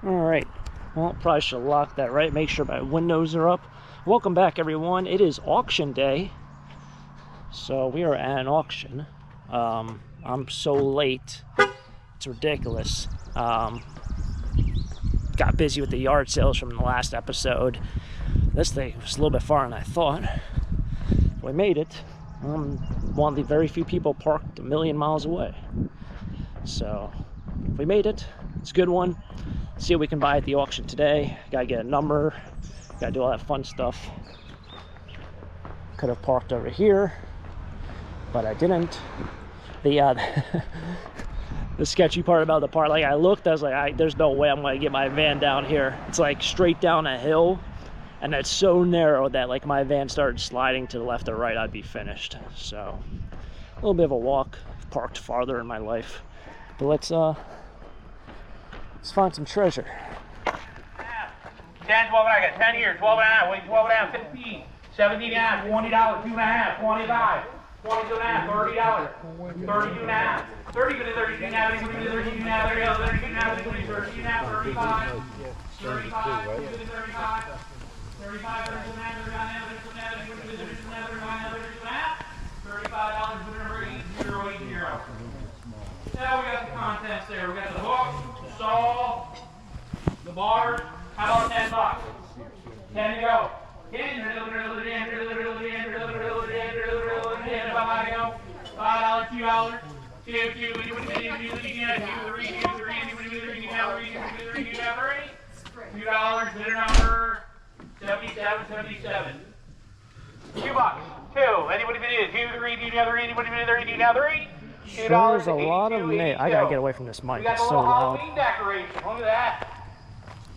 Alright, well, probably should lock that, right? Make sure my windows are up. Welcome back, everyone. It is auction day. So we are at an auction. I'm so late. It's ridiculous. Got busy with the yard sales from the last episode. This thing was a little bit farther than I thought. We made it. One of the very few people parked a million miles away. So we made it. It's a good one. See what we can buy at the auction today. Gotta get a number. Gotta do all that fun stuff. Could have parked over here, but I didn't. The sketchy part about the park, like I looked, I was like, there's no way I'm gonna get my van down here. It's like straight down a hill, and it's so narrow that like my van started sliding to the left or right, I'd be finished. So a little bit of a walk. I've parked farther in my life, but let's find some treasure. 10, 12 and a half, 10 here, 12 and a half, wait, 12 and a half, 15, 17 and a half, $20, 2 and a half, 25, 22 and a half, $30, 32 and a half, 30 to 32 and a half, 32 and a half, 32 and a half, 32 and a half, 32 and a half, 35, 35, 35, 35, 35, 32 and a half, 32 and a half, 32 and a half, $35, number 8080. Now we got the contents there. We got the hook, saw, the bars. How about $10? 10 to go. 10 $5 go. $2, bidder number 7777. $2. 2. Anybody bid it? 2, 3, 2, now 3. Anybody bid it? 3, 2, now 3. There's a lot of names. I gotta get away from this mic. It's so loud. Halloween decoration. Look at that.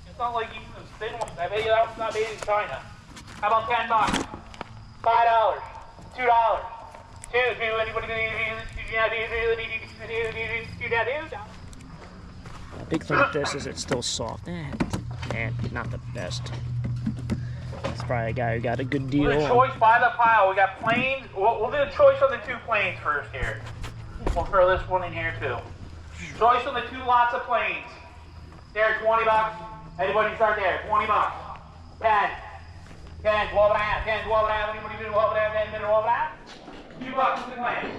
It's not like even the thin ones. I bet you that one's not made in China. How about $10? $5. $2. 2. Anybody bid it? The big thing with this is it's still soft. And not the best. It's probably a guy who got a good deal. We'll do a choice by the pile. We got planes. We'll do a choice on the 2 planes first here. We'll throw this one in here too. Choice on the 2 lots of planes. There, $20. Anybody start there? $20. 10. 10, 12 and a half. 10, 12 and a half. Anybody do 12 and a half? 10, 12 and a half? $2 for the plane.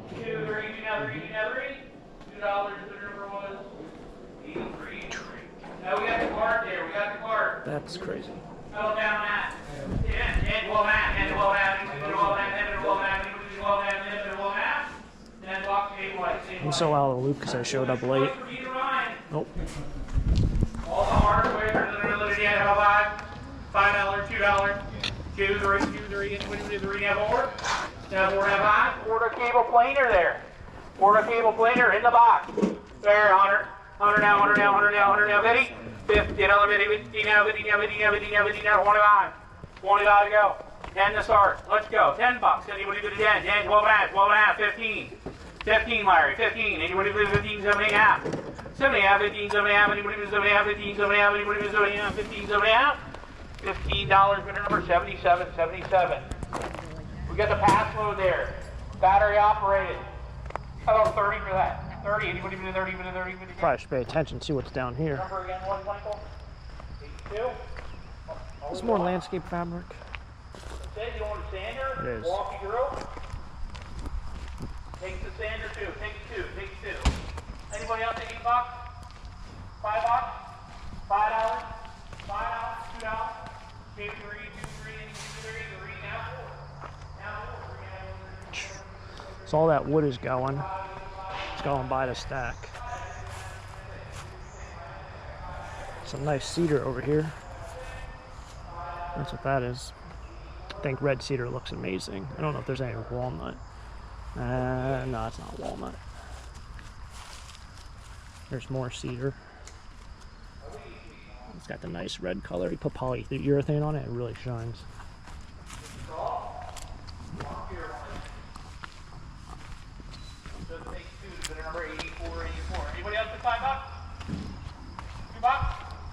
2, 3, 2, now 3, 2, now 3. $2, the number was 83. Now we got the card there. We got the card. That's crazy. Settle down on that. 10, 10, 12 and a half. 10, 12 and a half. 10, 12 and a half. 10, 12 and a half. 12 and a half. 10, 12 and a half. I'm so out of the loop because I showed up late. Nope. All the hardware, $5, $2, 2, 3, 2, 3, anybody 3 have order? Now 4 have on. Order cable planer there. Order cable planer in the box. There, 100. 100 now, 100 now, 100 now, 100 now, 50. 50, another 50, 50 now, 50 now, 50 now, 50 now, 50 now, 25. 25 to go. 10 to start. Let's go. $10. Anybody bid 10? 10, 12 and a half, 12 and a half, 15. 15, Larry. 15. Anybody bid 15, 7 and a half. 7 and a half, 15, 7 and a half. Anybody bid 7 and a half, 15, 7 and a half. Anybody bid 7 and a half, 15, 7 and a half. $15, bidder number 7777. We got the pass load there. Battery operated. How about 30 for that? 30. Anybody bid 30, bid 30, bid 30. Probably should pay attention, see what's down here. Number again, one, Michael. 82. It's more landscape fabric. You want a sander? It is. Walk you through. Take the sander too. Take it 2. Take it 2. Anybody else take $8? $5? $5? $5? $2? 2, 3, 2, 3, 2, 3, 3, now 4. Now 4. So all that wood is going. It's going by the stack. Some nice cedar over here. That's what that is. I think red cedar looks amazing. I don't know if there's any walnut. No, it's not walnut. There's more cedar. It's got the nice red color. You put polyurethane on it, it really shines. Number 84, 84. Anybody else with $5? $2?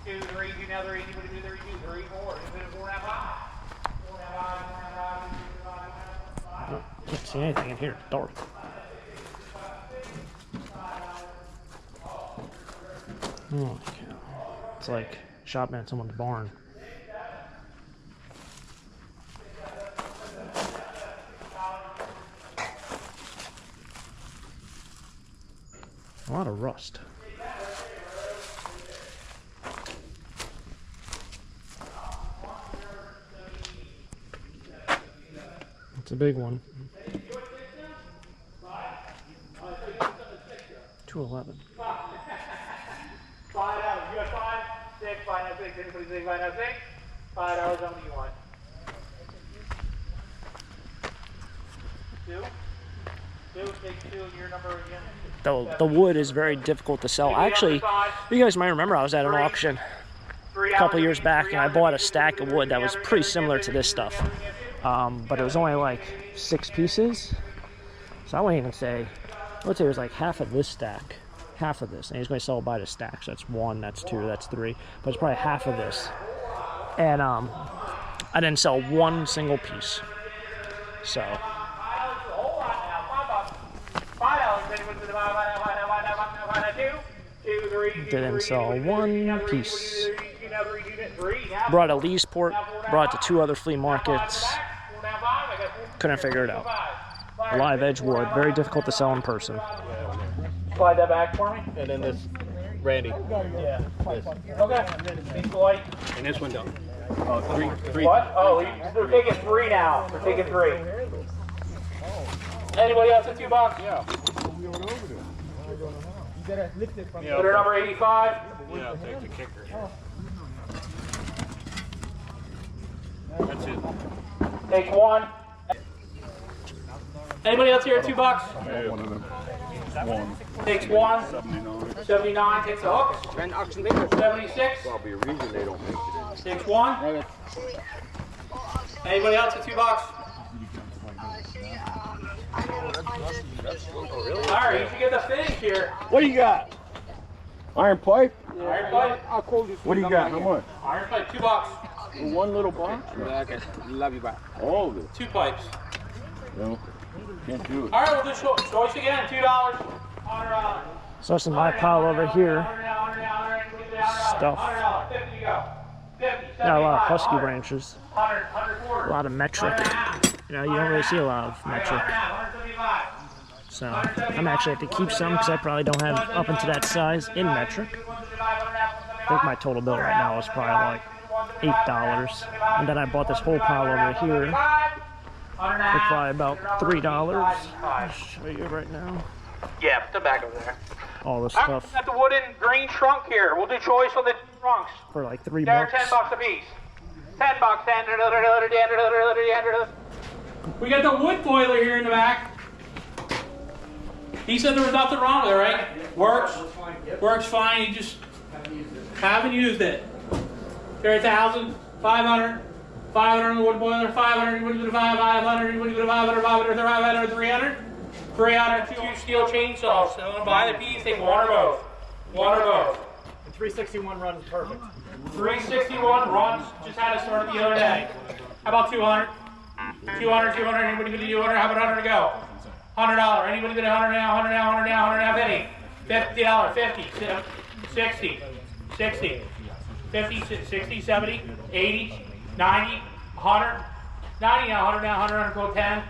2, 3, 2, now 3, anybody do 32, 3, 4, 4 and a half. Can't see anything in here. It's dark. Oh, my God. like shopping at someone's barn. A lot of rust. It's a big one. 211. $5. You got 5, 6, 5 now 6. Anybody say 5 now 6? $5. How many you want? 2. 2. Take 2. Your number again. The wood is very difficult to sell. Actually, you guys might remember I was at an auction a couple years back and I bought a stack of wood that was pretty similar to this stuff. But it was only like 6 pieces. So I wouldn't even say, I would say it was like half of this stack. Half of this. And he's going to sell it by the stack. So that's 1, that's 2, that's 3. But it's probably half of this. And I didn't sell one single piece. So. Didn't sell one piece. Brought a Leesport, brought it to 2 other flea markets. Couldn't figure it out. Live edge wood, very difficult to sell in person. Slide that back for me. And then this, Randy. Yeah. This. Okay. Big boy. And this one down. Oh, 3. What? Oh, they're taking 3 now. They're taking 3. Anybody else at $2? Yeah. Put her number 85. Yeah, I'll take the kicker. That's it. Take 1. Anybody else here at $2? One of them. One. Takes 1. 79. Takes the hooks. 76. Probably a reason they don't make it in. Takes 1. Anybody else at $2? Alright, you should get the finish here. What do you got? Iron pipe? Iron pipe? I'll call this. What do you got? How much? Iron pipe, $2. One little box? Okay, love you back. All of it. 2 pipes. No, can't do it. Alright, we'll do choice again. $2. $100. So this is my pile over here. Stuff. $50 to go. 50, Got a lot of husky branches. 100, 140. A lot of metric. You know, you don't really see a lot of metric. 175. So I'm actually have to keep some because I probably don't have up into that size in metric. I think my total bill right now is probably like $8. And then I bought this whole pile over here for probably about $3. I'll show you right now. Yeah, put the back over there. All this I'm stuff at the wooden green trunk here. We'll do choice on the trunks. for like $3. They're $10 a piece. $10. We got the wood boiler here in the back. He said there was nothing wrong with it, right? Works. Works fine. You just haven't used it. They're 1,000, 500, 500 on the wood boiler, 500. You want to go to 500? You want to go to 500, 500, 500, 300? 300. 2 steel chainsaws. So I want to buy the piece. Take 1 or both. 1 or both. The 361 run is perfect. 361 runs. Just had it started the other day. How about 200? 200, 200. Anybody going to do 200? How about 100 to go? $100. Anybody going to 100 now? 100 now? 100 now? 100 now? 50. $50. 50. 60. 60. 50. 60. 70. 80. 90. 100. 90 now. 100 now. 100. 110.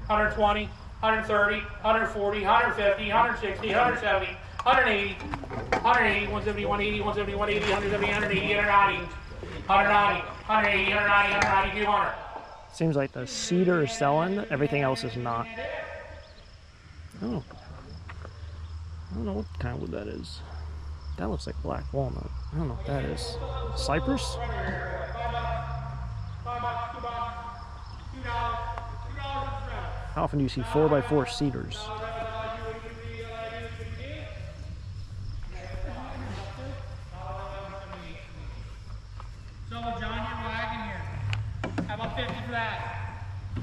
120. 130. 140. 150. 160. 170. 180. 180. 170. 180. 170. 180. 170. 180. 190. 190. 180. 190. 190. 200. Seems like the cedar is selling, everything else is not. Oh. I don't know what kind of wood that is. That looks like black walnut. I don't know what that is. Cypress? How often do you see 4x4 cedars? So, John, you're wagging here. How about 50 for that?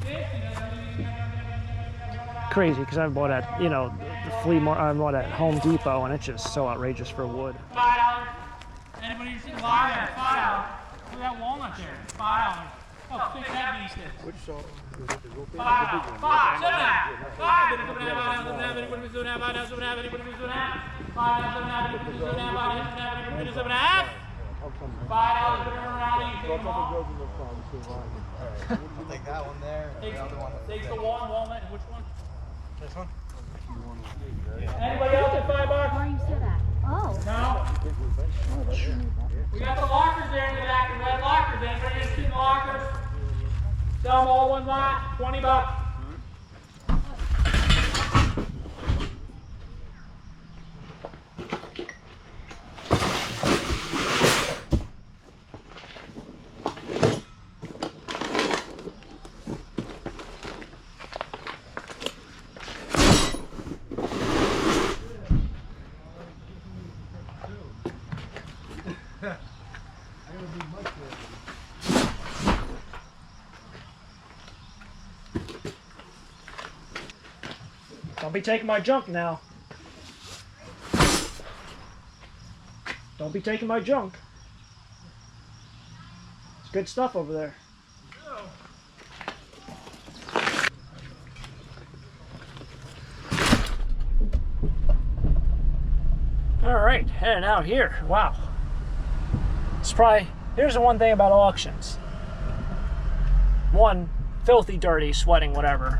50. Crazy, because I bought at, you know, the flea market, I bought at Home Depot, and it's just so outrageous for wood. $5. Anybody see the line there? $5. Look at that walnut there. $5. Oh, stick that beast in. Which song? $5. $5. $7.5. $5. $5 to turn around and you take them off. I'll take that one there. Takes The other one. the one, Walnut, which one? This one? Anybody else at $5? Why you say that? Oh. No? We got the lockers there in the back, the red lockers. Anybody interested in the lockers? Sell them all one lot, $20. Don't be taking my junk now. Don't be taking my junk. It's good stuff over there. All right, heading out here. Wow. It's probably, here's the one thing about auctions. One, filthy, dirty, sweating, whatever.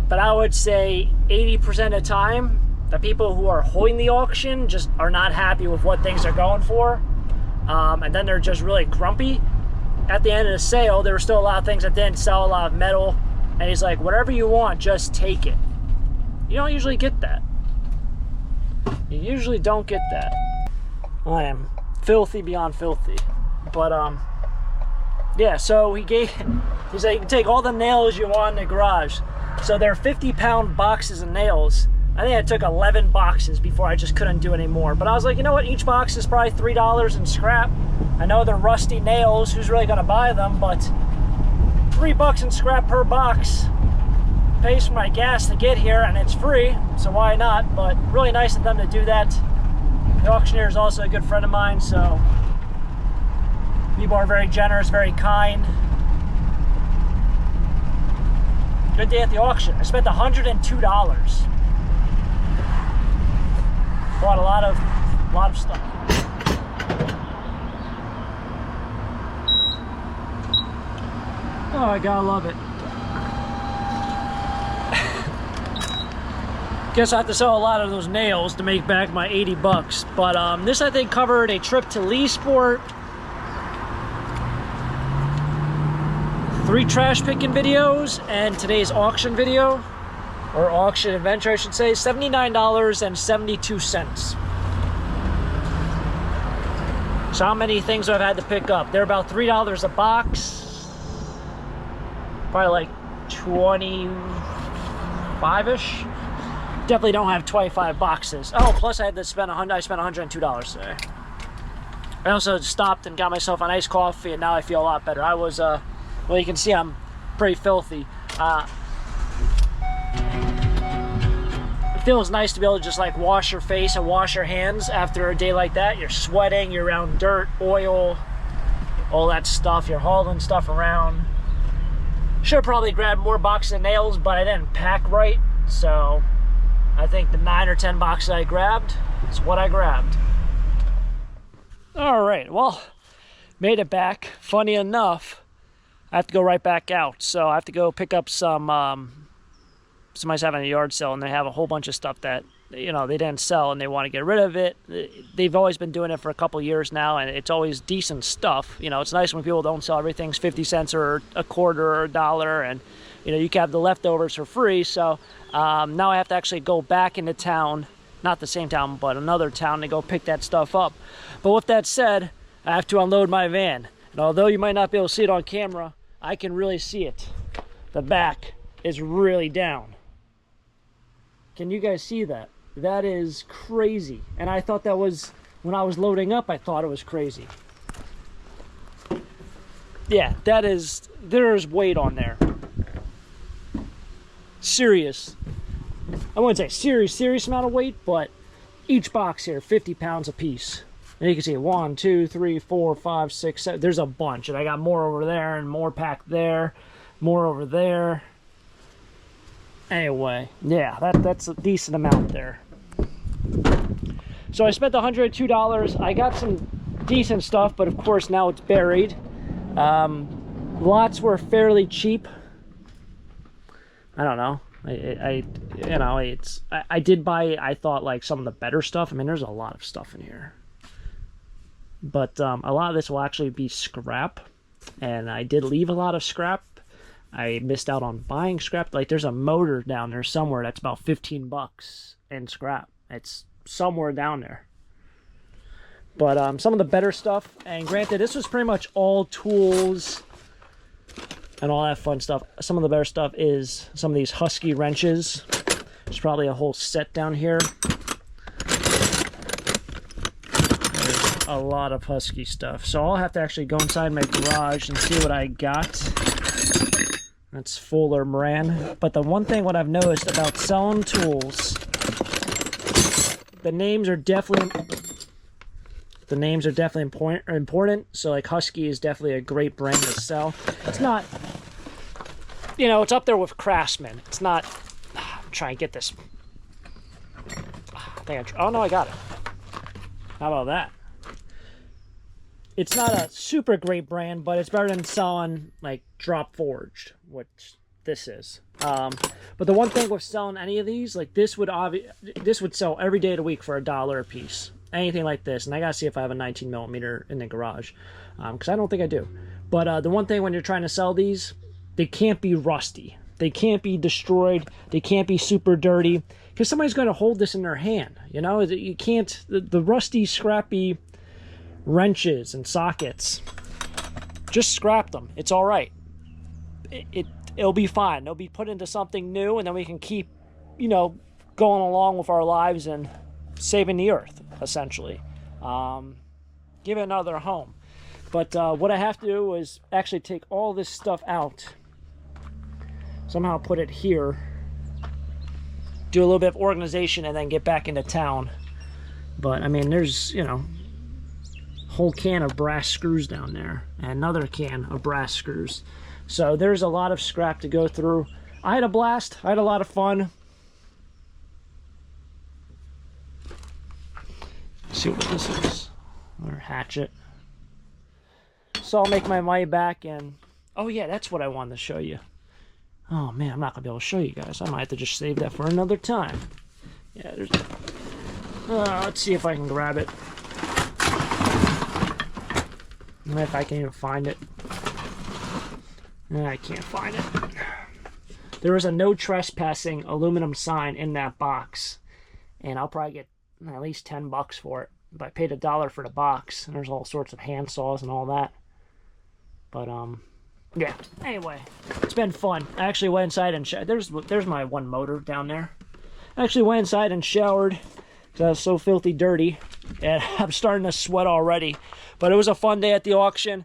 But I would say 80% of the time, the people who are holding the auction just are not happy with what things are going for. And then they're just really grumpy. At the end of the sale, there were still a lot of things that didn't sell, a lot of metal. And he's like, whatever you want, just take it. You don't usually get that. You usually don't get that. I am filthy beyond filthy. But, yeah, so he's like, you can take all the nails you want in the garage. So they're 50-pound boxes of nails. I think I took 11 boxes before I just couldn't do any more. But I was like, you know what? Each box is probably $3 in scrap. I know they're rusty nails. Who's really going to buy them? But $3 in scrap per box pays for my gas to get here, and it's free. So why not? But really nice of them to do that. The auctioneer is also a good friend of mine. So people are very generous, very kind. Good day at the auction. I spent $102. Bought a lot of stuff. Oh, I gotta love it. Guess I have to sell a lot of those nails to make back my 80 bucks. But this I think covered a trip to Leesport, 3 trash picking videos, and today's auction video, or auction adventure I should say, $79.72. So how many things I've had to pick up? They're about $3 a box. Probably like 25-ish. Definitely don't have 25 boxes. Oh, plus I had to spend I spent $102 today. I also stopped and got myself a nice coffee, and now I feel a lot better. I was well, you can see I'm pretty filthy. It feels nice to be able to just like wash your face and wash your hands after a day like that. You're sweating, you're around dirt, oil, all that stuff. You're hauling stuff around. Should have probably grabbed more boxes of nails, but I didn't pack right. So I think the 9 or 10 boxes I grabbed is what I grabbed. All right, well, made it back. Funny enough, I have to go right back out. So I have to go pick up some, somebody's having a yard sale, and they have a whole bunch of stuff that, you know, they didn't sell and they want to get rid of it. They've always been doing it for a couple years now, and it's always decent stuff. You know, it's nice when people don't sell everything's 50 cents or a quarter or $1, and, you know, you can have the leftovers for free. So now I have to actually go back into town, not the same town, but another town, to go pick that stuff up. But with that said, I have to unload my van. And although you might not be able to see it on camera, I can really see it. The back is really down. Can you guys see that? That is crazy. And I thought that was, when I was loading up, I thought it was crazy. Yeah, that is, there's weight on there. Serious. I wouldn't say serious amount of weight, but each box here, 50 pounds a piece. And you can see 1, 2, 3, 4, 5, 6, 7. There's a bunch, and I got more over there and more packed there, more over there. Anyway, yeah, that's a decent amount there. So I spent $102. I got some decent stuff, but of course now it's buried. Lots were fairly cheap. I don't know. I did buy, I thought, like some of the better stuff. I mean, there's a lot of stuff in here. But a lot of this will actually be scrap. And I did leave a lot of scrap. I missed out on buying scrap. Like, there's a motor down there somewhere that's about 15 bucks in scrap. It's somewhere down there. But some of the better stuff, and granted, this was pretty much all tools and all that fun stuff. Some of the better stuff is some of these Husky wrenches. There's probably a whole set down here. There's a lot of Husky stuff. So I'll have to actually go inside my garage and see what I got. That's Fuller brand. But the one thing what I've noticed about selling tools, the names are definitely important. So like Husky is definitely a great brand to sell. It's not, you know, it's up there with Craftsman. It's not, I'm trying to get this. Oh no, I got it. How about that? It's not a super great brand, but it's better than selling like Drop Forged, which this is. But the one thing with selling any of these, like this would sell every day of the week for $1 a piece. Anything like this, and I gotta see if I have a 19mm in the garage, because I don't think I do. But the one thing when you're trying to sell these, they can't be rusty, they can't be destroyed, they can't be super dirty, because somebody's going to hold this in their hand. You know, you can't. The rusty, scrappy wrenches and sockets, just scrap them. It's all right. It'll be fine. They'll be put into something new, and then we can keep, you know, going along with our lives and saving the earth, essentially. Give it another home. But what I have to do is actually take all this stuff out, somehow put it here, do a little bit of organization, and then get back into town. But I mean, there's, you know, a whole can of brass screws down there, and another can of brass screws. So there's a lot of scrap to go through. I had a blast. I had a lot of fun. Let's see what this is. Another hatchet. So I'll make my money back, and oh yeah, that's what I wanted to show you. Oh man, I'm not gonna be able to show you guys. I might have to just save that for another time. Yeah, there's. Let's see if I can grab it. If I can even find it. I can't find it. There was a no trespassing aluminum sign in that box, and I'll probably get at least 10 bucks for it. But I paid $1 for the box, and there's all sorts of hand saws and all that. But yeah. Anyway, it's been fun. I actually went inside and there's my one motor down there. I actually went inside and showered because I was so filthy dirty, and I'm starting to sweat already. But it was a fun day at the auction.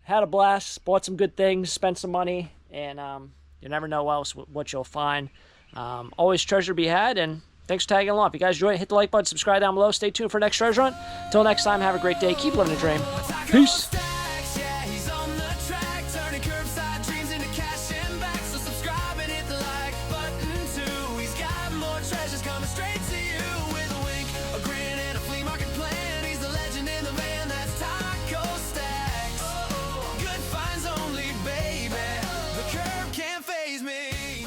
Had a blast. Bought some good things. Spent some money, and you never know else what you'll find. Always treasure to be had, and thanks for tagging along. If you guys enjoyed it, hit the like button, subscribe down below. Stay tuned for next treasure hunt. Until next time, have a great day. Keep living the dream. Peace.